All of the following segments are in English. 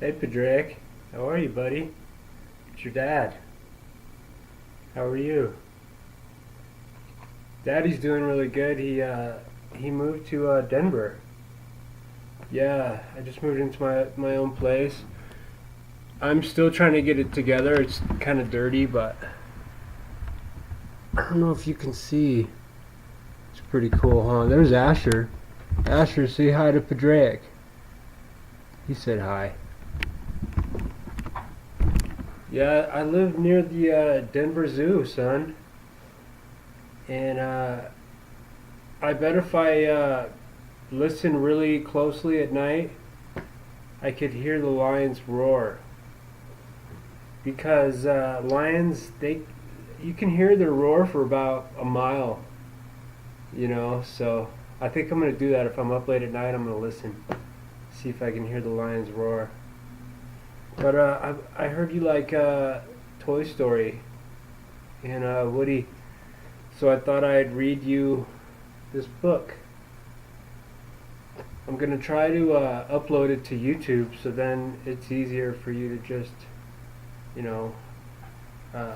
Hey Padraic, how are you, buddy? It's your dad. How are you? Daddy's doing really good. He moved to Denver. Yeah, I just moved into my own place. I'm still trying to get it together. It's kind of dirty, but I don't know if you can see. It's pretty cool, huh? There's Asher. Asher, say hi to Padraic. He said hi. Yeah, I live near the Denver Zoo, son. And I bet if I listen really closely at night, I could hear the lions roar. Because lions, you can hear their roar for about a mile, So I think I'm gonna do that. If I'm up late at night, I'm gonna listen, see if I can hear the lions roar. But I heard you like Toy Story and Woody, so I thought I'd read you this book. I'm gonna try to upload it to YouTube, so then it's easier for you to just, you know, uh,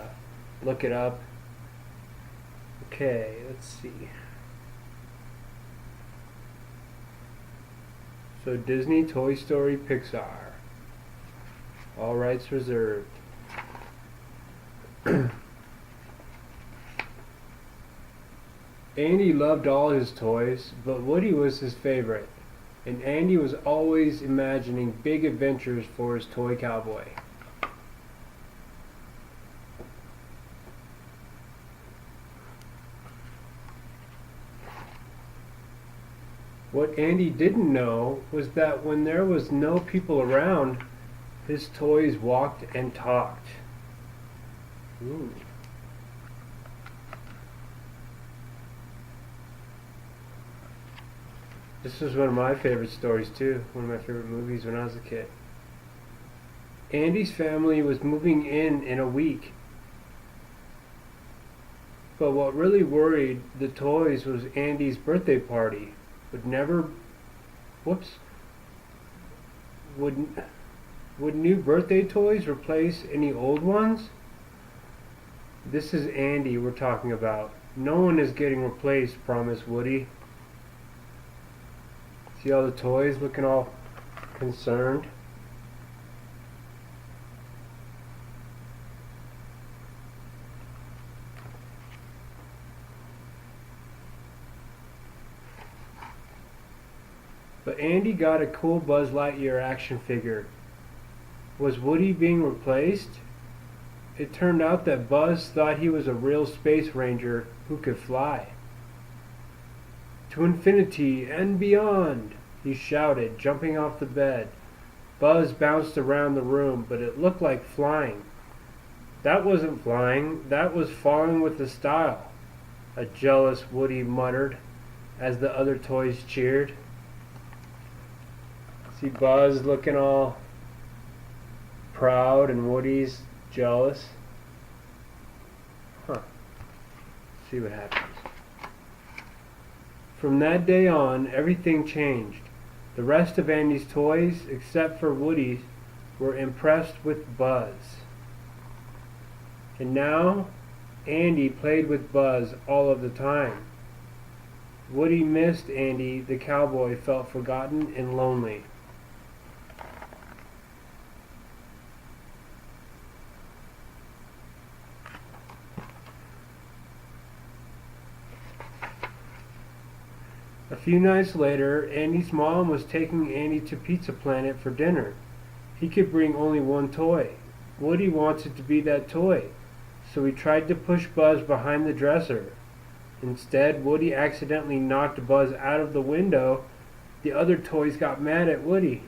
look it up. Okay, let's see. So Disney, Toy Story, Pixar. All rights reserved. Andy loved all his toys, but Woody was his favorite, and Andy was always imagining big adventures for his toy cowboy. What Andy didn't know was that when there was no people around, his toys walked and talked. Ooh. This was one of my favorite stories too, one of my favorite movies when I was a kid. Andy's family was moving in a week. But what really worried the toys was Andy's birthday party would never, whoops, would new birthday toys replace any old ones? This is Andy we're talking about. No one is getting replaced, promised Woody. See all the toys looking all concerned? But Andy got a cool Buzz Lightyear action figure. Was Woody being replaced? It turned out that Buzz thought he was a real space ranger who could fly. To infinity and beyond, he shouted, jumping off the bed. Buzz bounced around the room, but it looked like flying. That wasn't flying, that was falling with the style, a jealous Woody muttered as the other toys cheered. See Buzz looking all proud and Woody's jealous. Huh. See what happens. From that day on, everything changed. The rest of Andy's toys, except for Woody's, were impressed with Buzz. And now, Andy played with Buzz all of the time. Woody missed Andy, the cowboy felt forgotten and lonely. A few nights later, Andy's mom was taking Andy to Pizza Planet for dinner. He could bring only one toy. Woody wanted to be that toy, so he tried to push Buzz behind the dresser. Instead, Woody accidentally knocked Buzz out of the window. The other toys got mad at Woody.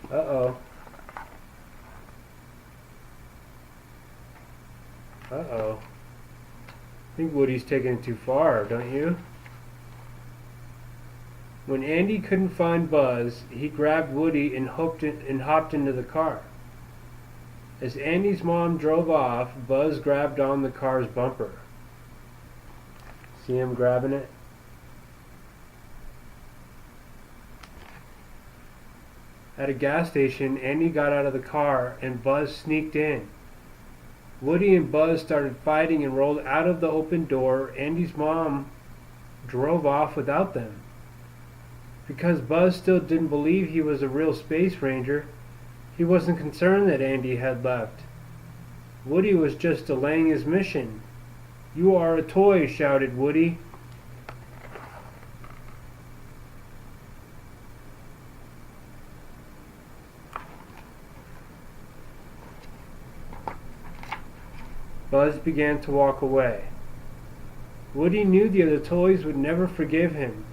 Uh-oh. Uh-oh. I think Woody's taking it too far, don't you? When Andy couldn't find Buzz, he grabbed Woody and hopped into the car. As Andy's mom drove off, Buzz grabbed on the car's bumper. See him grabbing it? At a gas station, Andy got out of the car and Buzz sneaked in. Woody and Buzz started fighting and rolled out of the open door. Andy's mom drove off without them. Because Buzz still didn't believe he was a real space ranger, he wasn't concerned that Andy had left. Woody was just delaying his mission. "You are a toy," shouted Woody. Buzz began to walk away. Woody knew the other toys would never forgive him.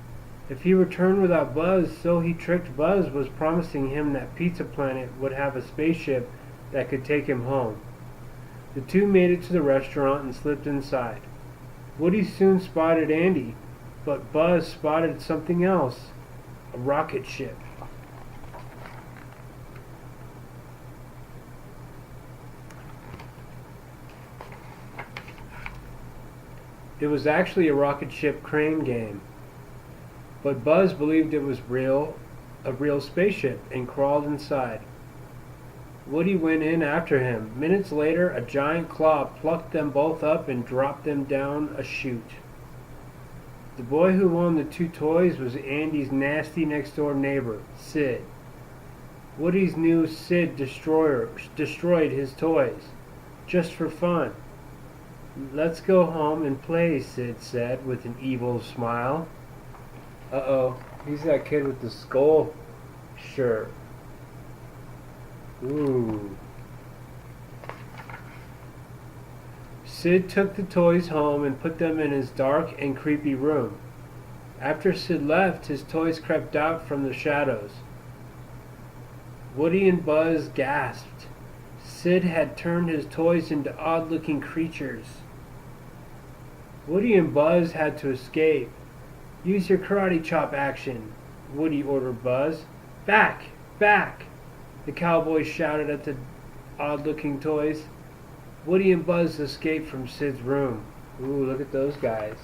If he returned without Buzz, so he tricked Buzz was promising him that Pizza Planet would have a spaceship that could take him home. The two made it to the restaurant and slipped inside. Woody soon spotted Andy, but Buzz spotted something else, a rocket ship. It was actually a rocket ship crane game. But Buzz believed it was a real spaceship, and crawled inside. Woody went in after him. Minutes later, a giant claw plucked them both up and dropped them down a chute. The boy who won the two toys was Andy's nasty next-door neighbor, Sid. Woody's new Sid destroyed his toys, just for fun. "Let's go home and play," Sid said with an evil smile. Uh-oh, he's that kid with the skull shirt. Ooh. Sid took the toys home and put them in his dark and creepy room. After Sid left, his toys crept out from the shadows. Woody and Buzz gasped. Sid had turned his toys into odd-looking creatures. Woody and Buzz had to escape. "Use your karate chop action," Woody ordered Buzz. "Back! Back!" the cowboy shouted at the odd-looking toys. Woody and Buzz escaped from Sid's room. Ooh, look at those guys.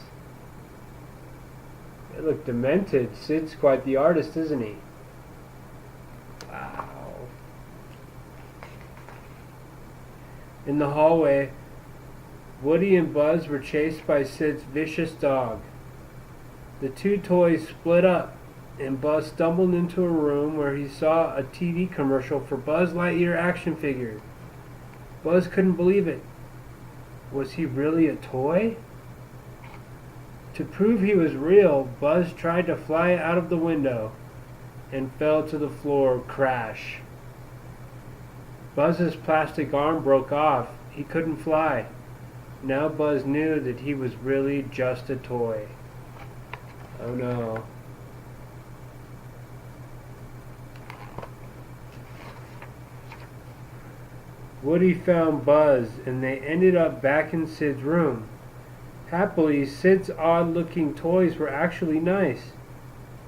They look demented. Sid's quite the artist, isn't he? Wow. In the hallway, Woody and Buzz were chased by Sid's vicious dog. The two toys split up, and Buzz stumbled into a room where he saw a TV commercial for Buzz Lightyear action figures. Buzz couldn't believe it. Was he really a toy? To prove he was real, Buzz tried to fly out of the window and fell to the floor, crash. Buzz's plastic arm broke off. He couldn't fly. Now Buzz knew that he was really just a toy. Oh no. Woody found Buzz, and they ended up back in Sid's room. Happily, Sid's odd-looking toys were actually nice.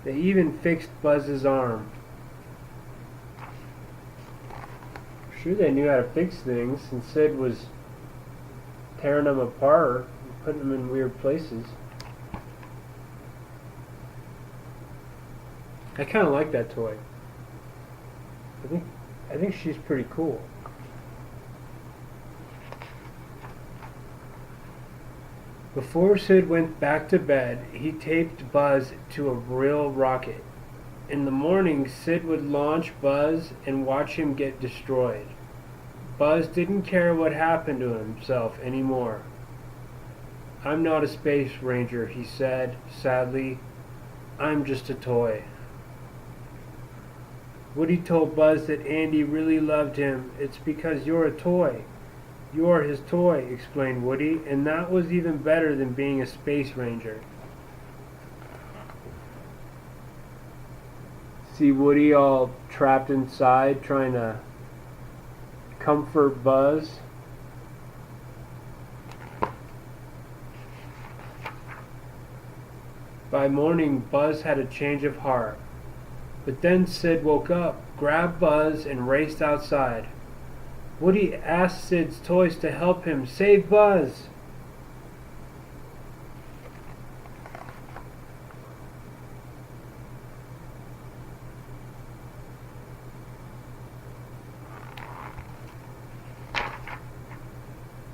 They even fixed Buzz's arm. I'm sure they knew how to fix things, and Sid was tearing them apart and putting them in weird places. I kind of like that toy. I think she's pretty cool. Before Sid went back to bed, he taped Buzz to a real rocket. In the morning, Sid would launch Buzz and watch him get destroyed. Buzz didn't care what happened to himself anymore. "I'm not a space ranger," he said sadly. "I'm just a toy." Woody told Buzz that Andy really loved him. "It's because you're a toy. You're his toy," explained Woody, and that was even better than being a space ranger. See Woody all trapped inside trying to comfort Buzz. By morning, Buzz had a change of heart. But then Sid woke up, grabbed Buzz, and raced outside. Woody asked Sid's toys to help him save Buzz.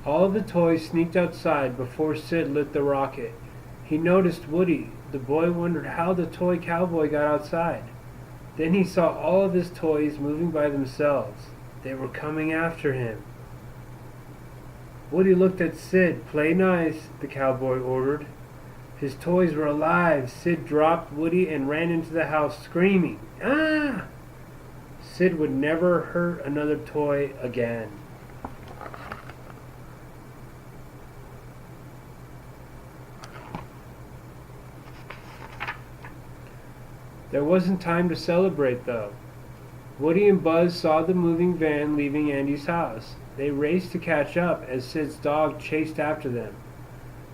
All the toys sneaked outside before Sid lit the rocket. He noticed Woody. The boy wondered how the toy cowboy got outside. Then he saw all of his toys moving by themselves. They were coming after him. Woody looked at Sid. "Play nice," the cowboy ordered. His toys were alive. Sid dropped Woody and ran into the house screaming, "Ah!" Sid would never hurt another toy again. There wasn't time to celebrate, though. Woody and Buzz saw the moving van leaving Andy's house. They raced to catch up as Sid's dog chased after them.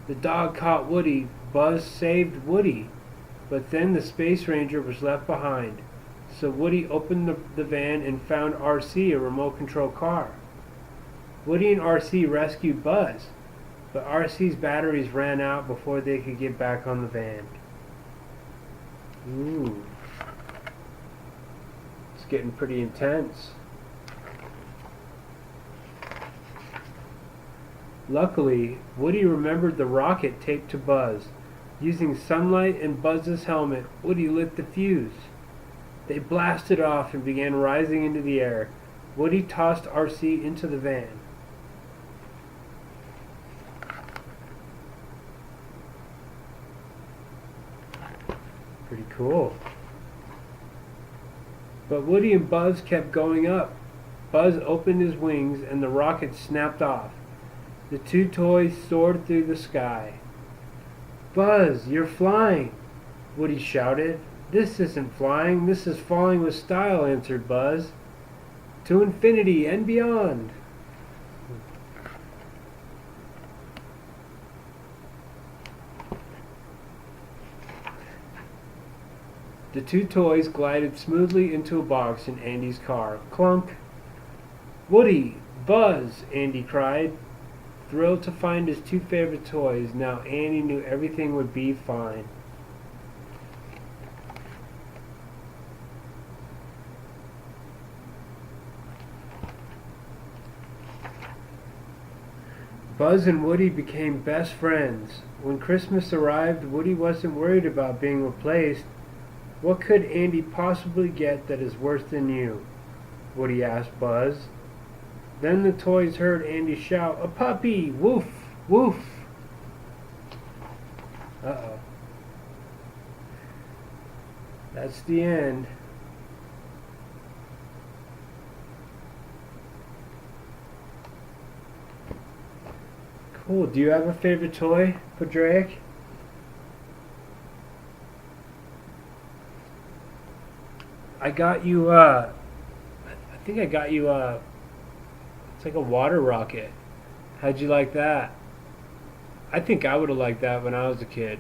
The dog caught Woody. Buzz saved Woody. But then the Space Ranger was left behind. So Woody opened the van and found RC, a remote control car. Woody and RC rescued Buzz, but RC's batteries ran out before they could get back on the van. Ooh. It's getting pretty intense. Luckily, Woody remembered the rocket taped to Buzz. Using sunlight and Buzz's helmet, Woody lit the fuse. They blasted off and began rising into the air. Woody tossed RC into the van. Pretty cool. But Woody and Buzz kept going up. Buzz opened his wings and the rocket snapped off. The two toys soared through the sky. "Buzz, you're flying!" Woody shouted. "This isn't flying, this is falling with style," answered Buzz. "To infinity and beyond!" The two toys glided smoothly into a box in Andy's car. Clunk! "Woody! Buzz!" Andy cried, thrilled to find his two favorite toys. Now Andy knew everything would be fine. Buzz and Woody became best friends. When Christmas arrived, Woody wasn't worried about being replaced. "What could Andy possibly get that is worse than you?" Woody asked Buzz. Then the toys heard Andy shout, "A puppy! Woof! Woof!" Uh-oh. That's the end. Cool. Do you have a favorite toy, Padraic? I got you, I think I got you, it's like a water rocket. How'd you like that? I think I would have liked that when I was a kid.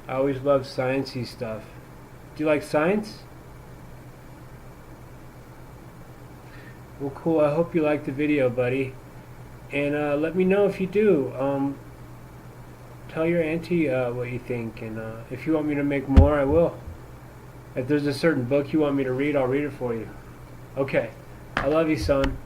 I always loved sciencey stuff. Do you like science? Well, cool. I hope you liked the video, buddy. And let me know if you do. Tell your auntie what you think. And if you want me to make more, I will. If there's a certain book you want me to read, I'll read it for you. Okay. I love you, son.